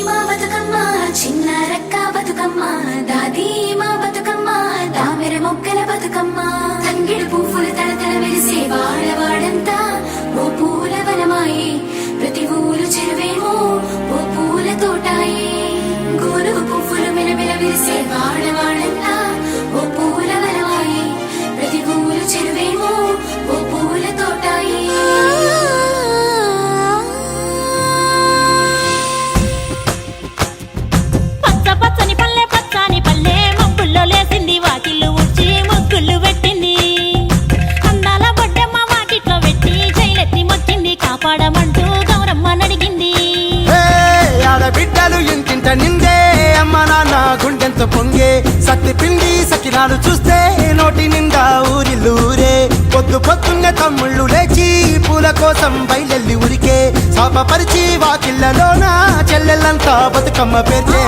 మా బతుకమ్మ చిన్న రక్క బతుకమ్మ దాది మా బతుకమ్మ దామెర మొక్కల బతుకమ్మ తంగిడు పువ్వులు తడతడ వెలిసే వాడవాడంతా ఓ పూల వనమాయే ప్రతి ఊరు చెరువేమో ఓ పూల తోటాయే గోరు పువ్వులు మెలమెల వెలిసే వాడవాడంతా ఓ పూల వనమాయే ప్రతి ఊరు చెరువేమో ఓ పూల తోటాయే పచ్చని పల్లె పచ్చని పల్లె మబ్బుల్లో లేసింది వాకిళ్ళు ఊడ్చి ముగ్గులు పెట్టింది అందాల బొడ్డమ్మ వాకిట్లో పెట్టి జైలెత్తి మొక్కింది కాపాడమంటూ గౌరమ్మ నడిగింది ఆడబిడ్డలు ఇంటింట నిందే అమ్మ నాన్న గుండెంత పొంగే సత్తి పిండి సకినాలు చూస్తే నోటి నిండా ఊరిల్లూరే పొద్దు పొద్దున్నే తమ్ముళ్ళు లేచి పూల కోసం బయలెల్లి ఉరికే శాపపరిచి వాకిళ్ళలోన చెల్లెళ్ళంతా బతుకమ్మ పేర్చే